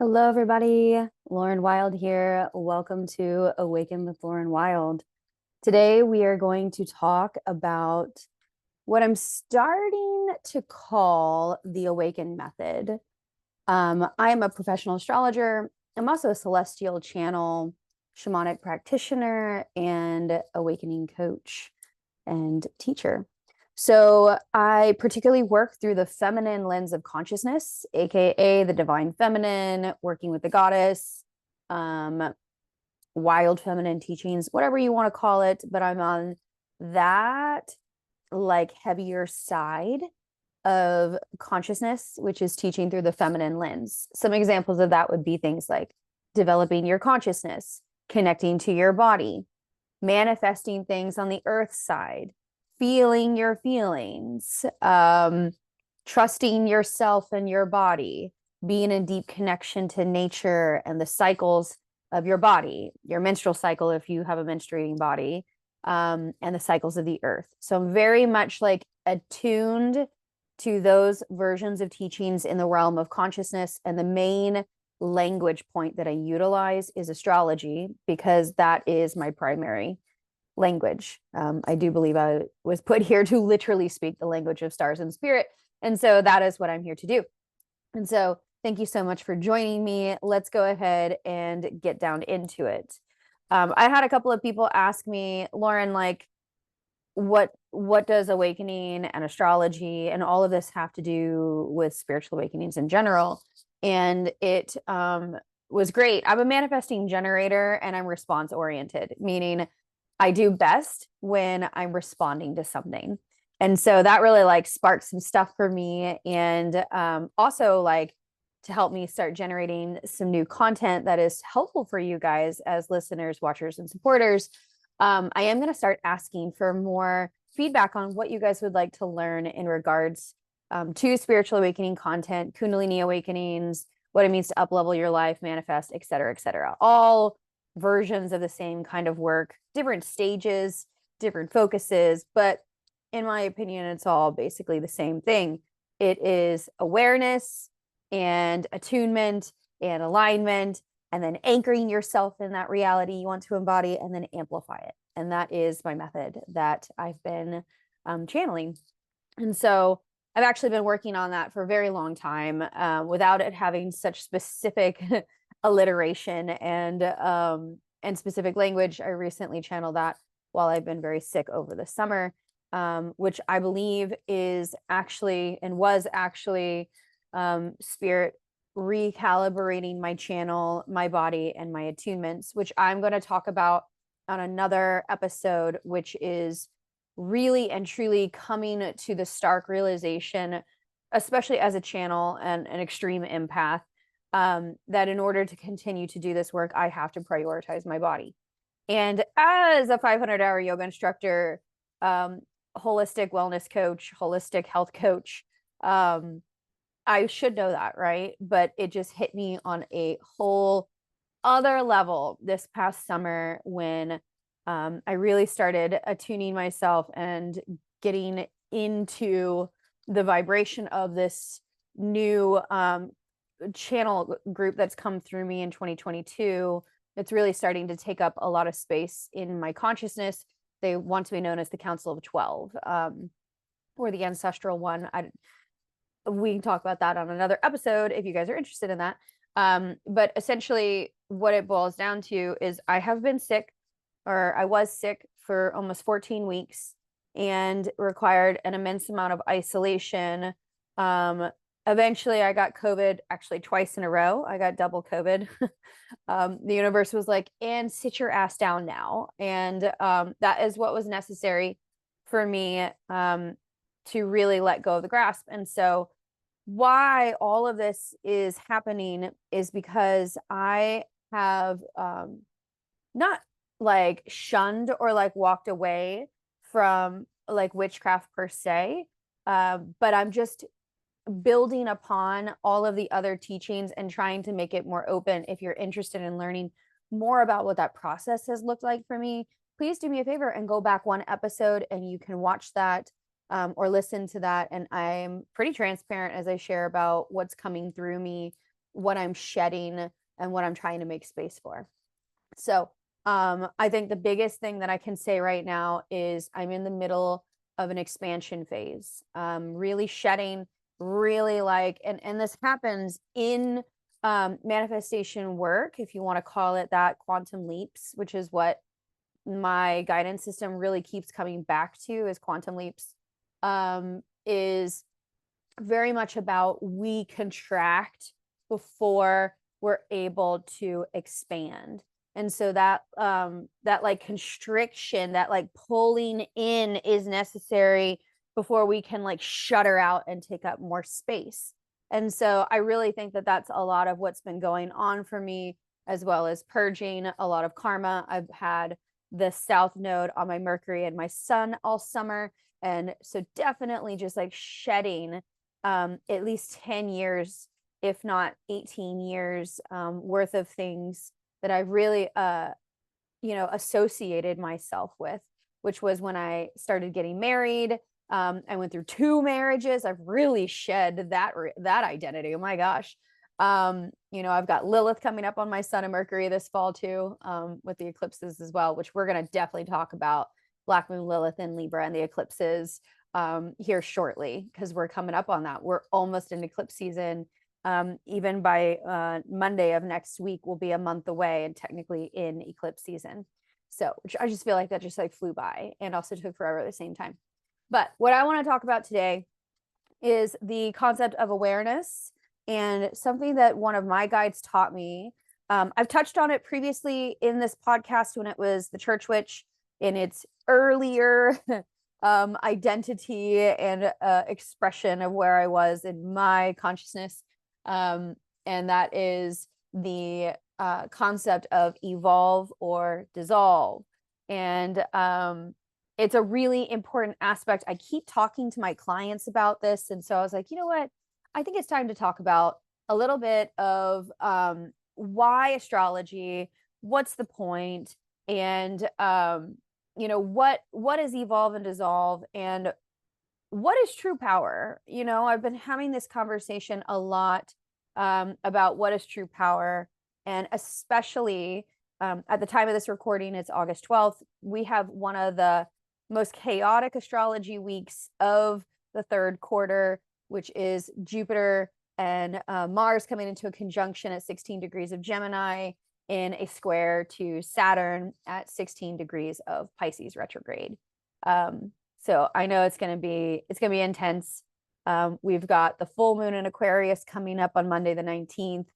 Hello, everybody. Lauren Wilde here. Welcome to Awaken with Lauren Wilde. Today, we are going to talk about what I'm starting to call the Awaken method. I am a professional astrologer. I'm also a celestial channel, shamanic practitioner, and awakening coach and teacher. So I particularly work through the feminine lens of consciousness, aka the divine feminine, working with the goddess, um, wild feminine teachings, whatever you want to call it. But I'm on that like heavier side of consciousness, which is teaching through the feminine lens. Some examples of that would be things like developing your consciousness, connecting to your body, manifesting things on the earth side, feeling your feelings, trusting yourself and your body, being in deep connection to nature and the cycles of your body, your menstrual cycle if you have a menstruating body, and the cycles of the earth. So I'm very much like attuned to those versions of teachings in the realm of consciousness. And the main language point that I utilize is astrology because that is my primary language. I do believe I was put here to literally speak the language of stars and spirit. And so that is what I'm here to do. And so thank you so much for joining me. Let's go ahead and get down into it. I had a couple of people ask me, Lauren, like, what does awakening and astrology and all of this have to do with spiritual awakenings in general? And it was great. I'm a manifesting generator and I'm response oriented, meaning I do best when I'm responding to something. And so that really like sparked some stuff for me, and also like to help me start generating some new content that is helpful for you guys as listeners, watchers, and supporters. I am going to start asking for more feedback on what you guys would like to learn in regards to spiritual awakening content, Kundalini awakenings, what it means to up-level your life, manifest, et cetera, et cetera. All versions of the same kind of work, different stages, different focuses, but in my opinion, it's all basically the same thing. It is awareness and attunement and alignment, and then anchoring yourself in that reality you want to embody, and then amplify it. And that is my method that I've been channeling. And so I've actually been working on that for a very long time without it having such specific alliteration and specific language. I recently channeled that while I've been very sick over the summer, which I believe is actually and was actually spirit recalibrating my channel, my body, and my attunements, which I'm going to talk about on another episode, which is really and truly coming to the stark realization, especially as a channel and an extreme empath, that in order to continue to do this work, I have to prioritize my body. And as a 500-hour yoga instructor, holistic wellness coach, holistic health coach, I should know that, right? But it just hit me on a whole other level this past summer when I really started attuning myself and getting into the vibration of this new channel group that's come through me in 2022. It's really starting to take up a lot of space in my consciousness. They want to be known as the Council of 12, or the Ancestral One. We can talk about that on another episode if you guys are interested in that. But essentially what it boils down to is I have been sick, or I was sick for almost 14 weeks and required an immense amount of isolation. Eventually I got COVID actually twice in a row. I got double COVID. The universe was like, and sit your ass down now. And that is what was necessary for me to really let go of the grasp. And so why all of this is happening is because I have not like shunned or like walked away from like witchcraft per se, but I'm just building upon all of the other teachings and trying to make it more open. If you're interested in learning more about what that process has looked like for me, please do me a favor and go back one episode and you can watch that or listen to that. And I'm pretty transparent as I share about what's coming through me what I'm shedding and what I'm trying to make space for. So I think the biggest thing that I can say right now is I'm in the middle of an expansion phase, really shedding, really like, and this happens in manifestation work, if you want to call it that, quantum leaps, which is what my guidance system really keeps coming back to, is quantum leaps, is very much about we contract before we're able to expand. And so that that like constriction, that like pulling in is necessary before we can like shutter out and take up more space. And so I really think that that's a lot of what's been going on for me, as well as purging a lot of karma. I've had the south node on my Mercury and my sun all summer. And so definitely just like shedding at least 10 years, if not 18 years worth of things that I really, associated myself with, which was when I started getting married. I went through 2 marriages. I've really shed that identity. Oh my gosh. I've got Lilith coming up on my Sun and Mercury this fall too, with the eclipses as well, which we're going to definitely talk about Black Moon Lilith and Libra and the eclipses here shortly, because we're coming up on that. We're almost in eclipse season. Even by Monday of next week, we'll be a month away and technically in eclipse season. So, which I just feel like that just like flew by and also took forever at the same time. But what I want to talk about today is the concept of awareness, and something that one of my guides taught me. I've touched on it previously in this podcast when it was the Church Witch in its earlier identity and expression of where I was in my consciousness. And that is the concept of evolve or dissolve. And it's a really important aspect. I keep talking to my clients about this. And so I was like, you know what? I think it's time to talk about a little bit of why astrology, what's the point, and what is evolve and dissolve, and what is true power. I've been having this conversation a lot about what is true power, and especially at the time of this recording, it's August 12th. We have one of the most chaotic astrology weeks of the 3rd quarter, which is Jupiter and Mars coming into a conjunction at 16 degrees of Gemini in a square to Saturn at 16 degrees of Pisces retrograde. So I know it's going to be intense. We've got the full moon in Aquarius coming up on Monday, the 19th.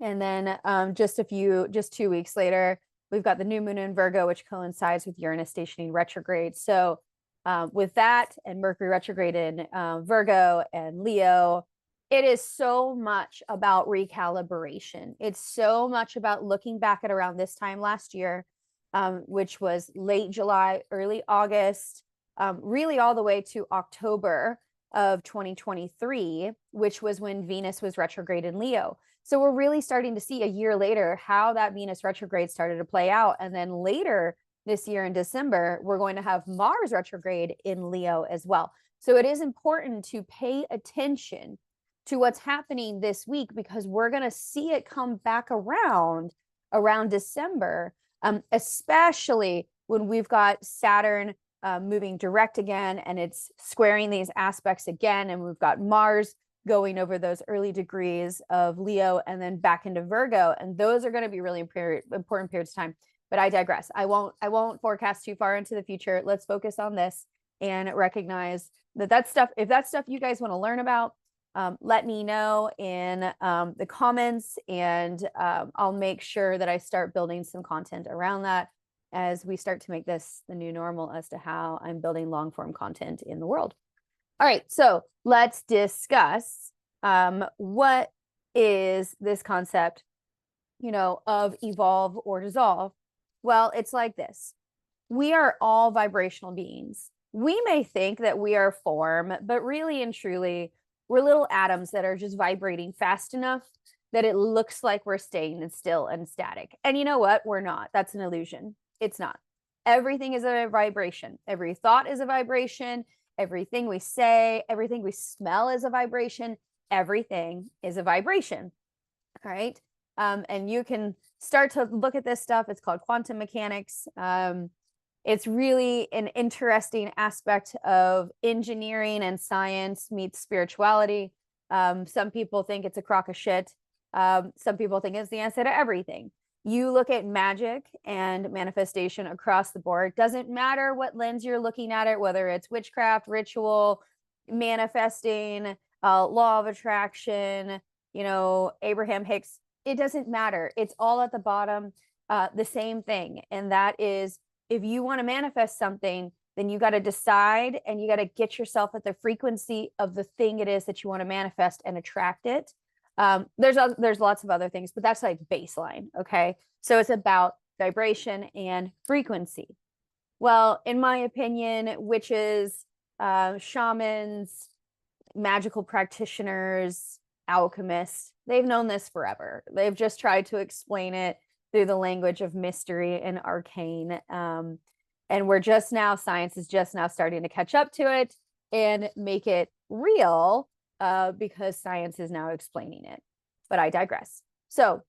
And then just 2 weeks later, we've got the new moon in Virgo, which coincides with Uranus stationing retrograde. So with that and Mercury retrograde in Virgo and Leo, it is so much about recalibration. It's so much about looking back at around this time last year, which was late July, early August, really all the way to October of 2023, which was when Venus was retrograde in Leo. So we're really starting to see a year later how that Venus retrograde started to play out. And then later this year in December, we're going to have Mars retrograde in Leo as well. So it is important to pay attention to what's happening this week, because we're going to see it come back around December, especially when we've got Saturn moving direct again, and it's squaring these aspects again. And we've got Mars going over those early degrees of Leo and then back into Virgo. And those are going to be really important periods of time. But I digress. I won't forecast too far into the future. Let's focus on this and recognize that stuff, if that's stuff you guys want to learn about, let me know in the comments, and I'll make sure that I start building some content around that as we start to make this the new normal as to how I'm building long form content in the world. All right, so let's discuss what is this concept, of evolve or dissolve. Well, it's like this. We are all vibrational beings. We may think that we are form, but really and truly, we're little atoms that are just vibrating fast enough that it looks like we're staying still and static. And you know what? We're not. That's an illusion. It's not. Everything is a vibration. Every thought is a vibration. Everything we say, everything we smell is a vibration. Everything is a vibration. All right. And you can start to look at this stuff. It's called quantum mechanics. It's really an interesting aspect of engineering and science meets spirituality. Some people think it's a crock of shit. Some people think it's the answer to everything. You look at magic and manifestation across the board. Doesn't matter what lens you're looking at it, whether it's witchcraft, ritual, manifesting, law of attraction, Abraham Hicks. It doesn't matter. It's all at the bottom, the same thing. And that is, if you want to manifest something, then you got to decide and you got to get yourself at the frequency of the thing it is that you want to manifest and attract it. There's lots of other things, but that's like baseline. Okay. So it's about vibration and frequency. Well, in my opinion, witches, shamans, magical practitioners, alchemists, they've known this forever. They've just tried to explain it through the language of mystery and arcane. And science is just now starting to catch up to it and make it real, because science is now explaining it. But I digress. So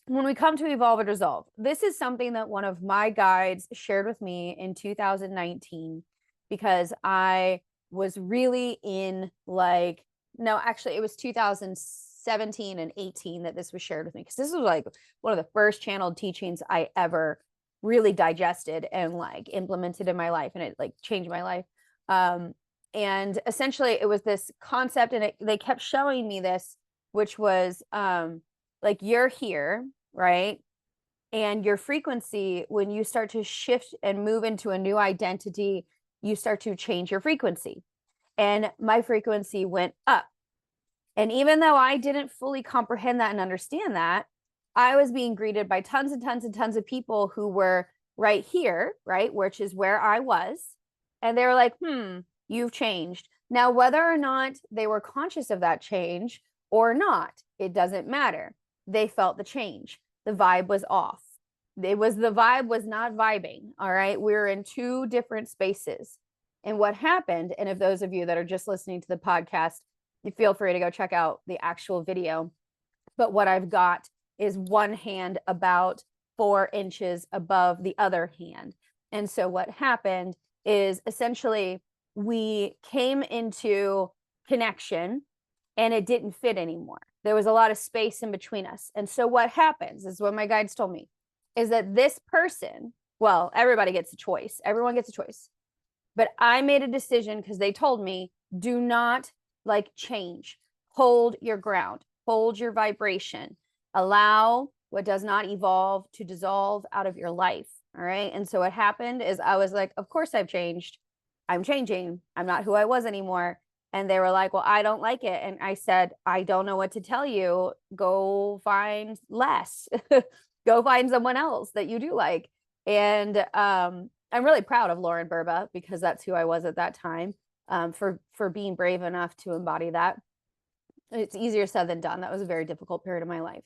when we come to evolve and resolve, this is something that one of my guides shared with me in 2019, because I was really in it was 2017 and 18 that this was shared with me, because this was like one of the first channeled teachings I ever really digested and like implemented in my life, and it like changed my life. And essentially it was this concept, and they kept showing me this, which was like you're here, right? And your frequency, when you start to shift and move into a new identity, you start to change your frequency. And my frequency went up. And even though I didn't fully comprehend that and understand that, I was being greeted by tons and tons and tons of people who were right here, right, which is where I was. And they were like, you've changed. Now, whether or not they were conscious of that change or not, it doesn't matter. They felt the change. The vibe was off. The vibe was not vibing. All right. We were in two different spaces. And what happened, and if those of you that are just listening to the podcast, you feel free to go check out the actual video. But what I've got is one hand about 4 inches above the other hand. And so what happened is essentially we came into connection and it didn't fit anymore. There was a lot of space in between us. And so what happens is what my guides told me is that this person, well, everybody gets a choice. Everyone gets a choice. But I made a decision because they told me, do not change. Hold your ground. Hold your vibration. Allow what does not evolve to dissolve out of your life. All right. And so what happened is I was like, of course I've changed. I'm changing. I'm not who I was anymore. And they were like, well, I don't like it. And I said, I don't know what to tell you. Go find less. Go find someone else that you do like. And I'm really proud of Lauren Burba, because that's who I was at that time, for being brave enough to embody that. It's easier said than done. That was a very difficult period of my life.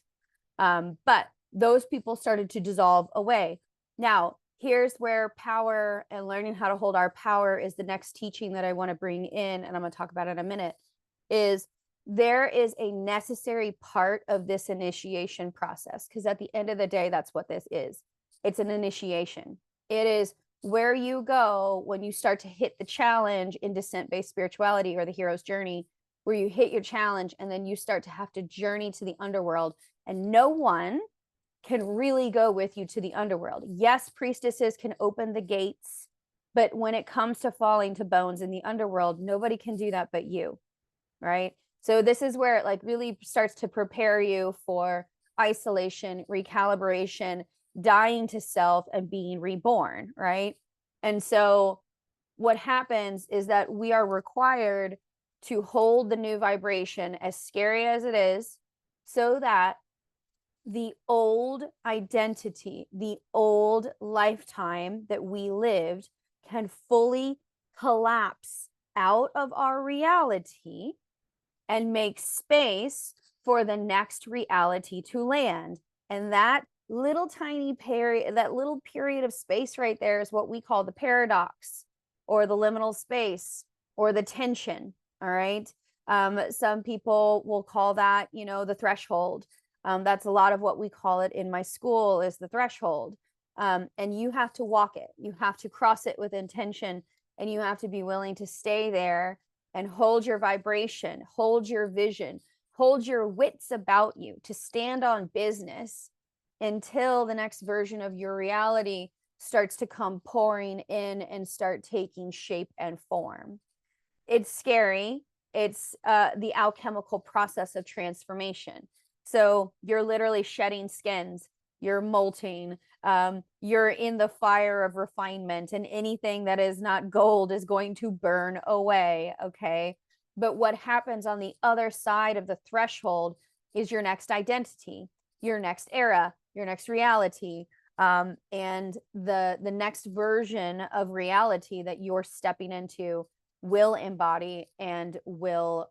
But those people started to dissolve away. Now, here's where power and learning how to hold our power is the next teaching that I want to bring in, and I'm going to talk about it in a minute, is there is a necessary part of this initiation process, because at the end of the day, that's what this is. It's an initiation. It is where you go when you start to hit the challenge in descent-based spirituality or the hero's journey, where you hit your challenge and then you start to have to journey to the underworld, and no one can really go with you to the underworld. Yes, priestesses can open the gates, but when it comes to falling to bones in the underworld, nobody can do that but you, right? So this is where it really starts to prepare you for isolation, recalibration, dying to self, and being reborn, right? And so what happens is that we are required to hold the new vibration, as scary as it is, so that the old identity, the old lifetime that we lived can fully collapse out of our reality and make space for the next reality to land. And that little tiny period, that little period of space right there is what we call the paradox, or the liminal space, or the tension. All right. Some people will call that, the threshold. That's a lot of what we call it in my school, is the threshold. And you have to walk it. You have to cross it with intention, and you have to be willing to stay there and hold your vibration, hold your vision, hold your wits about you, to stand on business until the next version of your reality starts to come pouring in and start taking shape and form. It's scary. It's the alchemical process of transformation. So you're literally shedding skins, you're molting, you're in the fire of refinement, and anything that is not gold is going to burn away. Okay. But what happens on the other side of the threshold is your next identity, your next era, your next reality, and the next version of reality that you're stepping into will embody and will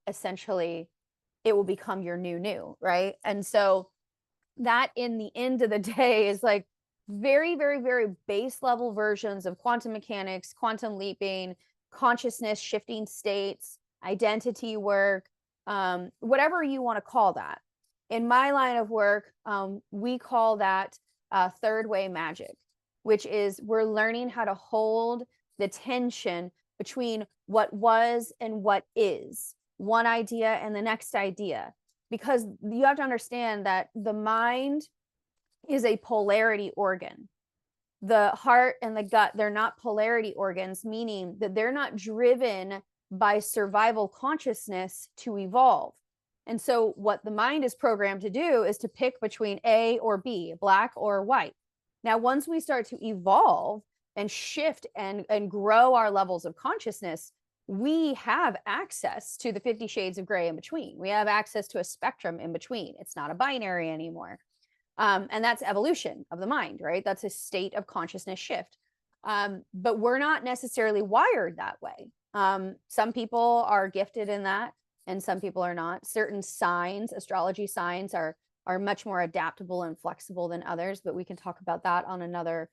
essentially, it will become your new, right? And so that, in the end of the day, is like very, very, very base level versions of quantum mechanics, quantum leaping, consciousness shifting states, identity work, whatever you want to call that. In my line of work, we call that third way magic, which is we're learning how to hold the tension between what was and what is, one idea and the next idea. Because you have to understand that the mind is a polarity organ. The heart and the gut, they're not polarity organs, meaning that they're not driven by survival consciousness to evolve. And so what the mind is programmed to do is to pick between A or B, black or white. Now, once we start to evolve and shift and grow our levels of consciousness, we have access to the 50 shades of gray in between. We have access to a spectrum in between. It's not a binary anymore. And that's evolution of the mind, right? That's a state of consciousness shift. But we're not necessarily wired that way. Some people are gifted in that, and some people are not. Certain signs, astrology signs, are much more adaptable and flexible than others, but we can talk about that on another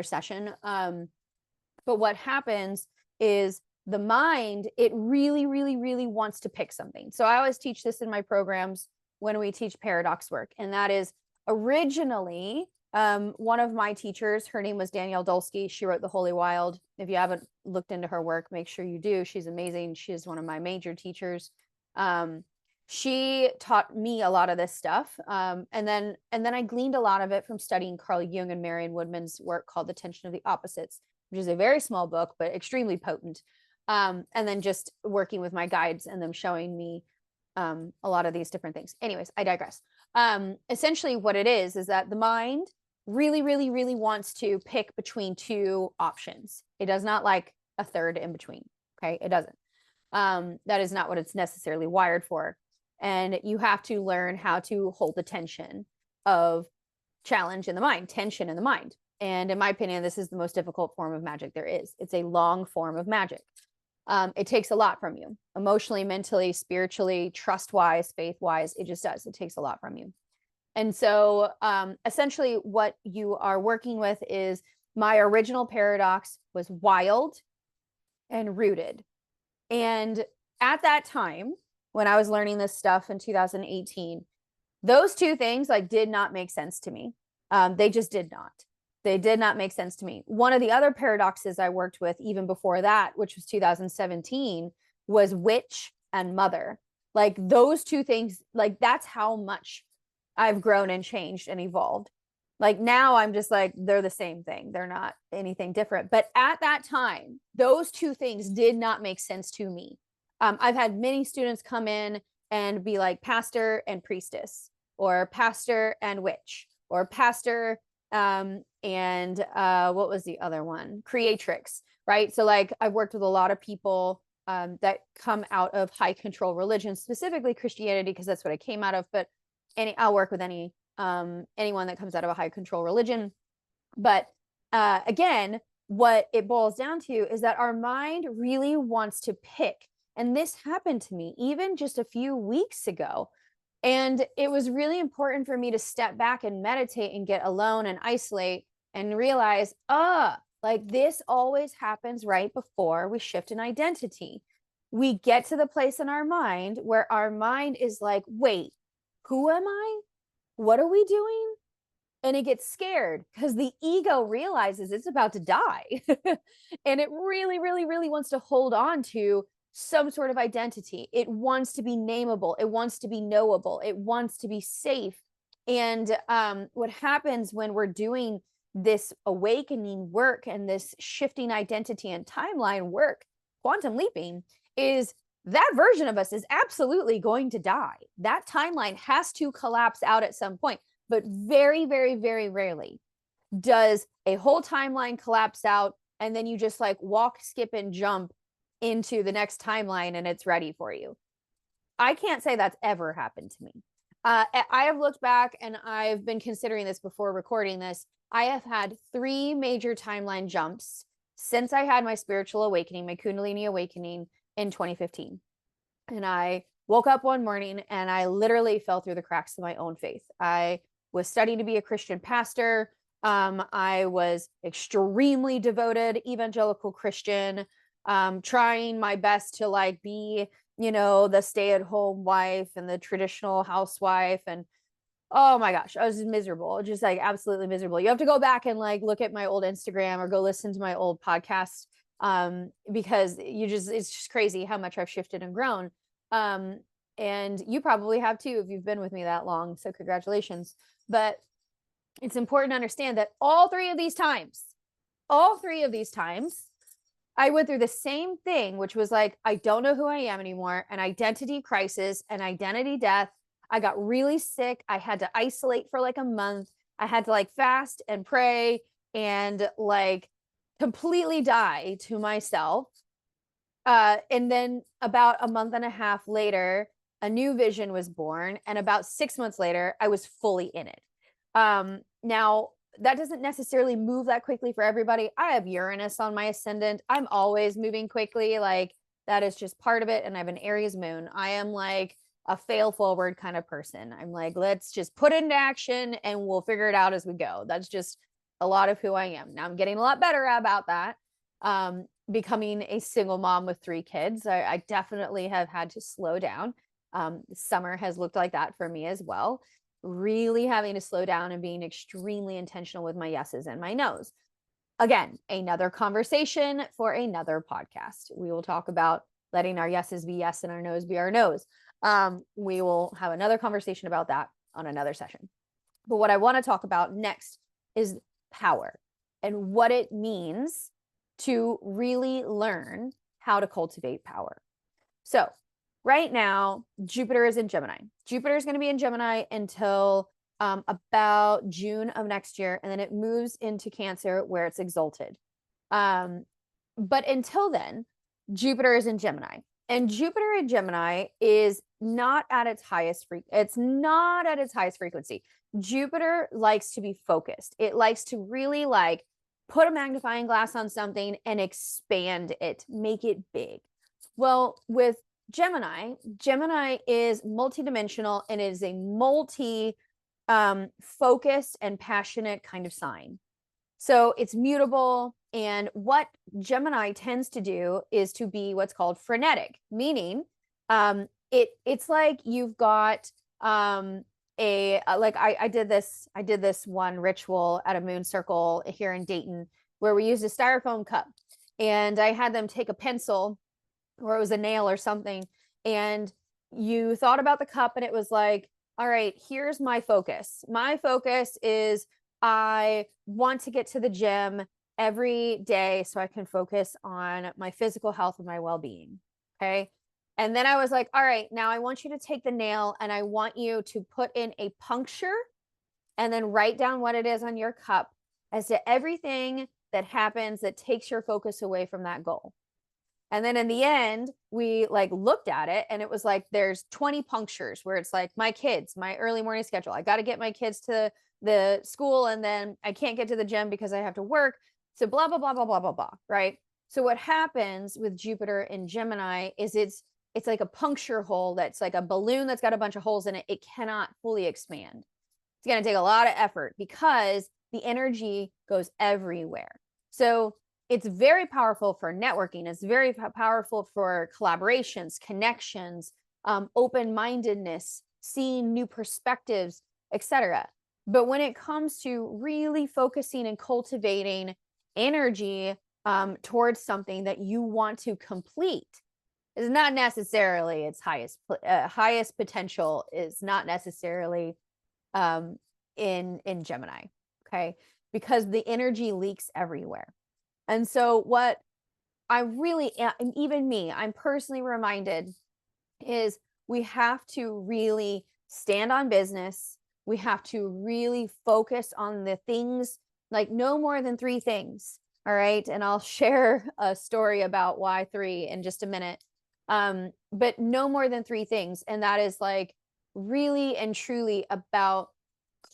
session. But what happens is the mind, it really, really, really wants to pick something. So I always teach this in my programs when we teach paradox work. And that is, originally, one of my teachers, her name was Danielle Dulski. She wrote The Holy Wilde. If you haven't looked into her work, make sure you do. She's amazing. She is one of my major teachers. She taught me a lot of this stuff. And then I gleaned a lot of it from studying Carl Jung and Marion Woodman's work called The Tension of the Opposites, which is a very small book, but extremely potent. And then just working with my guides and them showing me a lot of these different things. Anyways, I digress. Essentially what it is that the mind really, really, really wants to pick between two options. It does not like a third in between. Okay. It doesn't. That is not what it's necessarily wired for. And you have to learn how to hold the tension of challenge in the mind, tension in the mind. And in my opinion, this is the most difficult form of magic there is. It's a long form of magic. It takes a lot from you, emotionally, mentally, spiritually, trust-wise, faith-wise. It just does. It takes a lot from you. And so essentially what you are working with is, my original paradox was wild and rooted. And at that time, when I was learning this stuff in 2018, those two things did not make sense to me. They just did not. They did not make sense to me. One of the other paradoxes I worked with even before that, which was 2017, was witch and mother. Those two things, that's how much I've grown and changed and evolved. Now I'm just they're the same thing. They're not anything different. But at that time, those two things did not make sense to me. I've had many students come in and be like pastor and priestess, or pastor and witch, or pastor and what was the other one? Creatrix, right? So I've worked with a lot of people that come out of high control religion, specifically Christianity, because that's what I came out of. But I'll work with anyone that comes out of a high control religion. But again, what it boils down to is that our mind really wants to pick. And this happened to me even just a few weeks ago. And it was really important for me to step back and meditate and get alone and isolate and realize, this always happens right before we shift an identity. We get to the place in our mind where our mind is like, wait, who am I? What are we doing? And it gets scared because the ego realizes it's about to die. And it really, really, really wants to hold on to some sort of identity. It wants to be nameable. It wants to be knowable. It wants to be safe. And what happens when we're doing this awakening work and this shifting identity and timeline work, quantum leaping, is that version of us is absolutely going to die. That timeline has to collapse out at some point. But very, very, very rarely does a whole timeline collapse out and then you just like walk, skip, and jump into the next timeline and it's ready for you. I can't say that's ever happened to me. I have looked back and I've been considering this before recording this. I have had 3 major timeline jumps since I had my spiritual awakening, my Kundalini awakening in 2015. And I woke up one morning and I literally fell through the cracks of my own faith. I was studying to be a Christian pastor. I was extremely devoted evangelical Christian, trying my best to like be, you know, the stay-at-home wife and the traditional housewife. And oh my gosh, I was miserable, just like absolutely miserable. You have to go back and like look at my old Instagram or go listen to my old podcast, because it's just crazy how much I've shifted and grown. And you probably have too if you've been with me that long. So congratulations. But it's important to understand that all three of these times, I went through the same thing, which was like, I don't know who I am anymore, an identity crisis, an identity death. I got really sick. I had to isolate for like a month. I had to like fast and pray and like completely die to myself. And then about a month and a half later, a new vision was born. And about 6 months later, I was fully in it. Now, that doesn't necessarily move that quickly for everybody. I have Uranus on my ascendant. I'm always moving quickly. Like that is just part of it. And I have an Aries moon. I am like a fail forward kind of person. I'm like, let's just put it into action and we'll figure it out as we go. That's just a lot of who I am. Now I'm getting a lot better about that. Becoming a single mom with 3 kids, I definitely have had to slow down. Summer has looked like that for me as well. Really having to slow down and being extremely intentional with my yeses and my nos. Again, another conversation for another podcast. We will talk about letting our yeses be yes and our nos be our nos. We will have another conversation about that on another session. But what I want to talk about next is power and what it means to really learn how to cultivate power. So right now, Jupiter is in Gemini. Jupiter is going to be in Gemini until about June of next year, and then it moves into Cancer where it's exalted. But until then, Jupiter is in Gemini. And Jupiter in Gemini is not at its highest frequency. Jupiter likes to be focused. It likes to really like put a magnifying glass on something and expand it, make it big. Well, with Gemini is multidimensional and it is a focused and passionate kind of sign. So it's mutable. And what Gemini tends to do is to be what's called frenetic, meaning it's like you've got I did this one ritual at a moon circle here in Dayton where we used a styrofoam cup and I had them take a pencil or it was a nail or something and you thought about the cup and it was like, all right, here's my focus. My focus is I want to get to the gym every day so I can focus on my physical health and my well-being. Okay. And then I was like, all right, now I want you to take the nail and I want you to put in a puncture and then write down what it is on your cup as to everything that happens that takes your focus away from that goal. And then in the end, we like looked at it and it was like, there's 20 punctures where it's like my kids, my early morning schedule. I got to get my kids to the school and then I can't get to the gym because I have to work. So blah, blah, blah, blah, blah, blah, blah. Right. So what happens with Jupiter in Gemini is it's like a puncture hole that's like a balloon that's got a bunch of holes in it. It cannot fully expand. It's going to take a lot of effort because the energy goes everywhere. So it's very powerful for networking. It's very powerful for collaborations, connections, open-mindedness, seeing new perspectives, etc. But when it comes to really focusing and cultivating energy towards something that you want to complete, is not necessarily its highest potential, is not necessarily in Gemini, okay? Because the energy leaks everywhere. And so what I really, and even me, I'm personally reminded is we have to really stand on business. We have to really focus on the things, like no more than 3 things. All right. And I'll share a story about why 3 in just a minute. But no more than 3 things. And that is like really and truly about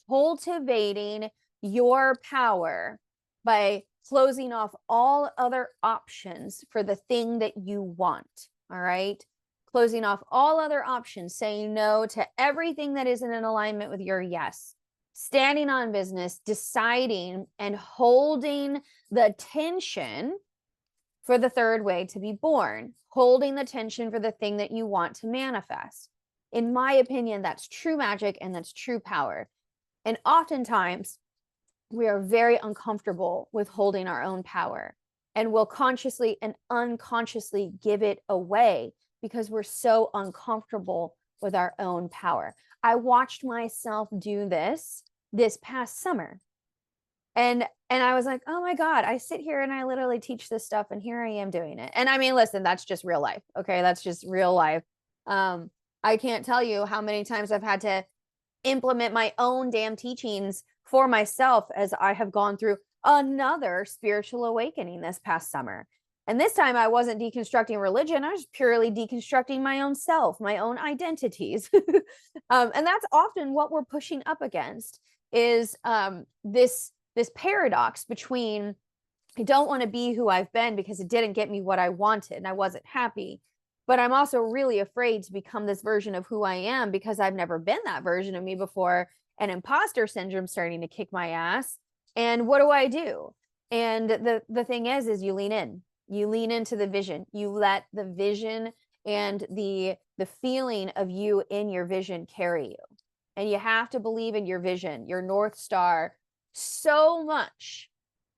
cultivating your power by closing off all other options for the thing that you want. All right. Closing off all other options, saying no to everything that isn't in alignment with your yes. Standing on business, deciding and holding the tension for the 3rd way to be born, holding the tension for the thing that you want to manifest. In my opinion, that's true magic and that's true power. And oftentimes, we are very uncomfortable with holding our own power and will consciously and unconsciously give it away because we're so uncomfortable with our own power. I watched myself do this past summer. And I was like, oh my God, I sit here and I literally teach this stuff and here I am doing it. And I mean, listen, that's just real life. Okay. That's just real life. I can't tell you how many times I've had to implement my own damn teachings for myself as I have gone through another spiritual awakening this past summer. And this time I wasn't deconstructing religion. I was purely deconstructing my own self, my own identities. And that's often what we're pushing up against is this paradox between I don't want to be who I've been because it didn't get me what I wanted and I wasn't happy. But I'm also really afraid to become this version of who I am because I've never been that version of me before. And imposter syndrome starting to kick my ass. And what do? And the thing is you lean in. You lean into the vision. You let the vision and the feeling of you in your vision carry you. And you have to believe in your vision, your North Star, so much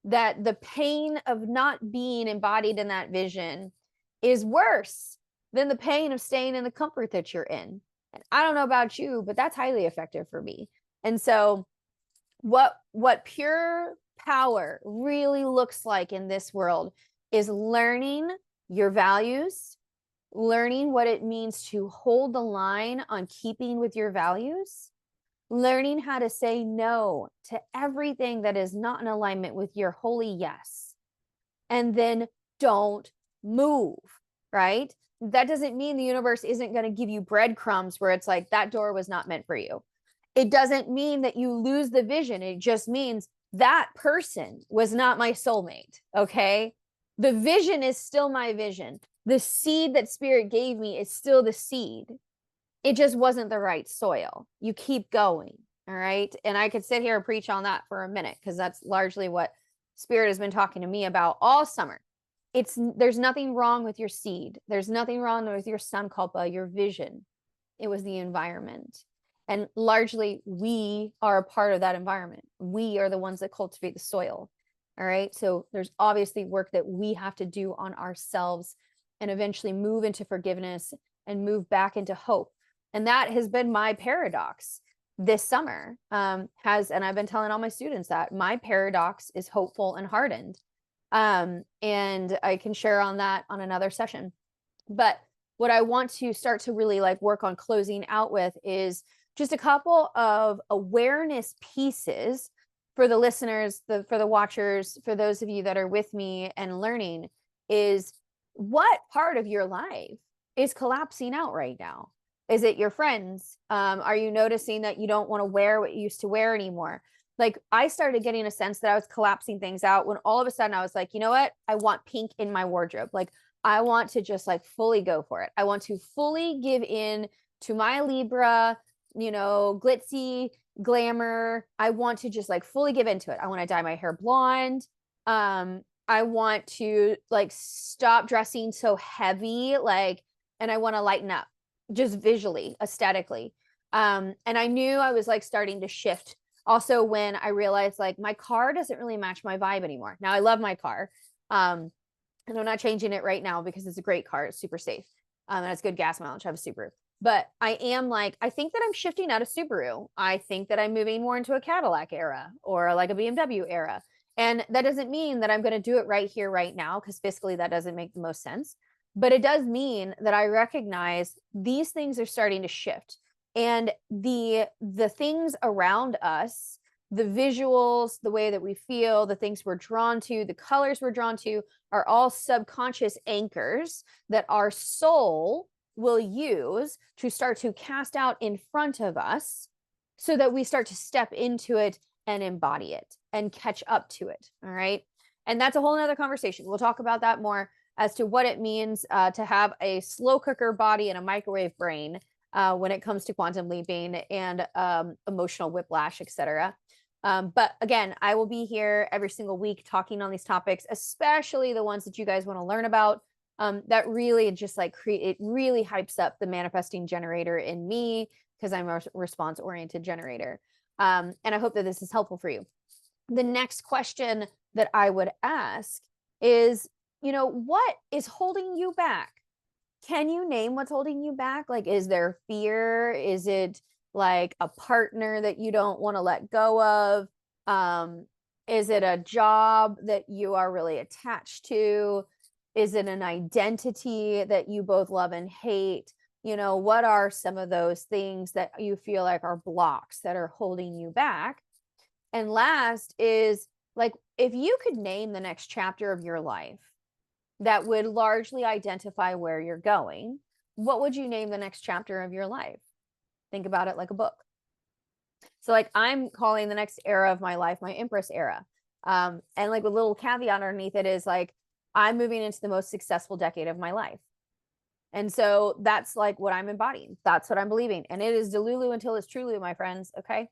that the pain of not being embodied in that vision is worse than the pain of staying in the comfort that you're in. And I don't know about you, but that's highly effective for me. And so what pure power really looks like in this world is learning your values, learning what it means to hold the line on keeping with your values, learning how to say no to everything that is not in alignment with your holy yes, and then don't move, right? That doesn't mean the universe isn't going to give you breadcrumbs where it's like that door was not meant for you. It doesn't mean that you lose the vision. It just means that person was not my soulmate, okay? The vision is still my vision. The seed that spirit gave me is still the seed. It just wasn't the right soil. You keep going, all right? And I could sit here and preach on that for a minute because that's largely what spirit has been talking to me about all summer. There's nothing wrong with your seed. There's nothing wrong with your sankalpa, your vision. It was the environment. And largely, we are a part of that environment. We are the ones that cultivate the soil. All right. So there's obviously work that we have to do on ourselves and eventually move into forgiveness and move back into hope. And that has been my paradox this summer. And I've been telling all my students that my paradox is hopeful and hardened. And I can share on that on another session. But what I want to start to really like work on closing out with is just a couple of awareness pieces for the listeners, for the watchers, for those of you that are with me and learning, is what part of your life is collapsing out right now? Is it your friends? Are you noticing that you don't want to wear what you used to wear anymore? Like I started getting a sense that I was collapsing things out when all of a sudden I was like, you know what? I want pink in my wardrobe. Like I want to just like fully go for it. I want to fully give in to my Libra, glitzy glamour. I want to just like fully give into it. I want to dye my hair blonde. I want to like stop dressing so heavy, and I want to lighten up just visually, aesthetically. And I knew I was like starting to shift also when I realized like my car doesn't really match my vibe anymore. Now I love my car. And I'm not changing it right now because it's a great car. It's super safe. And it's good gas mileage. I have a Subaru. But I am like, I think that I'm shifting out of Subaru. I think that I'm moving more into a Cadillac era or like a BMW era. And that doesn't mean that I'm going to do it right here, right now, because fiscally that doesn't make the most sense. But it does mean that I recognize these things are starting to shift. And the things around us, the visuals, the way that we feel, the things we're drawn to, the colors we're drawn to, are all subconscious anchors that our soul will use to start to cast out in front of us so that we start to step into it and embody it and catch up to it. All right. And that's a whole nother conversation. We'll talk about that more as to what it means to have a slow cooker body and a microwave brain when it comes to quantum leaping and emotional whiplash, etc. But again, I will be here every single week talking on these topics, especially the ones that you guys want to learn about. That really just like it really hypes up the manifesting generator in me because I'm a response-oriented generator. And I hope that this is helpful for you. The next question that I would ask is, what is holding you back? Can you name what's holding you back? Like, is there fear? Is it like a partner that you don't want to let go of? Is it a job that you are really attached to? Is it an identity that you both love and hate? What are some of those things that you feel like are blocks that are holding you back? And last is like, if you could name the next chapter of your life that would largely identify where you're going, what would you name the next chapter of your life? Think about it like a book. So like I'm calling the next era of my life my Empress era. And like a little caveat underneath it is like, I'm moving into the most successful decade of my life. And so that's like what I'm embodying. That's what I'm believing. And it is Delulu until it's Trulu, my friends. Okay.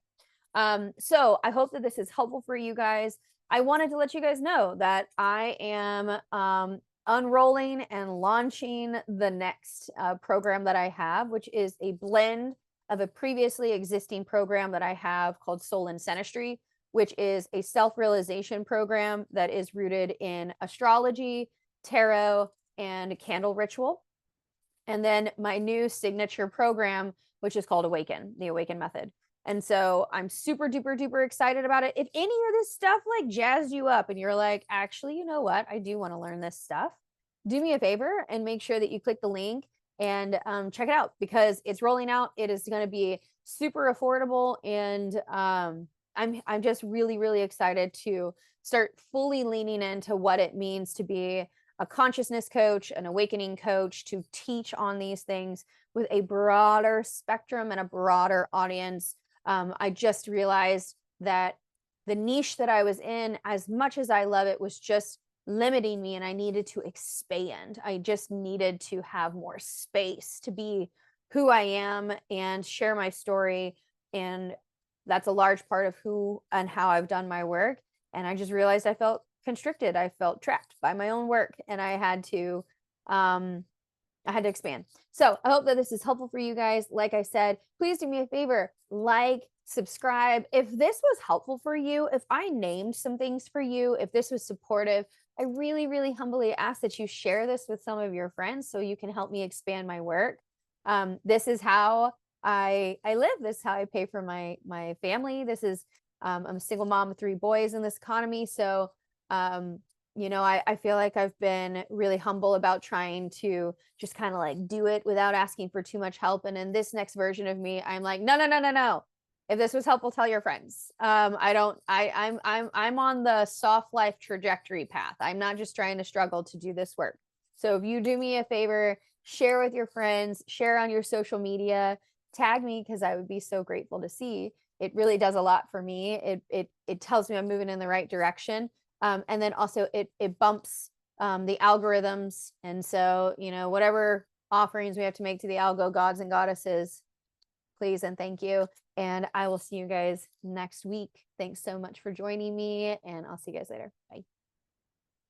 So I hope that this is helpful for you guys. I wanted to let you guys know that I am unrolling and launching the next program that I have, which is a blend of a previously existing program that I have called Soul and Synastry, which is a self-realization program that is rooted in astrology, tarot, and candle ritual. And then my new signature program, which is called Awaken, the Awaken method. And so I'm super duper duper excited about it. If any of this stuff like jazzed you up and you're like, actually, you know what? I do want to learn this stuff. Do me a favor and make sure that you click the link and check it out because it's rolling out. It is going to be super affordable. And I'm just really, really excited to start fully leaning into what it means to be a consciousness coach, an awakening coach, to teach on these things with a broader spectrum and a broader audience. I just realized that the niche that I was in, as much as I love it, was just limiting me and I needed to expand. I just needed to have more space to be who I am and share my story. And that's a large part of who and how I've done my work. And I just realized I felt constricted. I felt trapped by my own work and I had to expand. So I hope that this is helpful for you guys. Like I said, please do me a favor, like, subscribe. If this was helpful for you, if I named some things for you, if this was supportive, I really, really humbly ask that you share this with some of your friends so you can help me expand my work. This is how I live. This is how I pay for my family. This is I'm a single mom of 3 boys in this economy. So I feel like I've been really humble about trying to just kind of like do it without asking for too much help. And in this next version of me, I'm like, no. If this was helpful, tell your friends. I'm on the soft life trajectory path. I'm not just trying to struggle to do this work. So if you do me a favor, share with your friends, share on your social media, tag me because I would be so grateful to see. It really does a lot for me. It tells me I'm moving in the right direction. And then also it bumps the algorithms. And so, whatever offerings we have to make to the algo gods and goddesses, please and thank you. And I will see you guys next week. Thanks so much for joining me, and I'll see you guys later. Bye.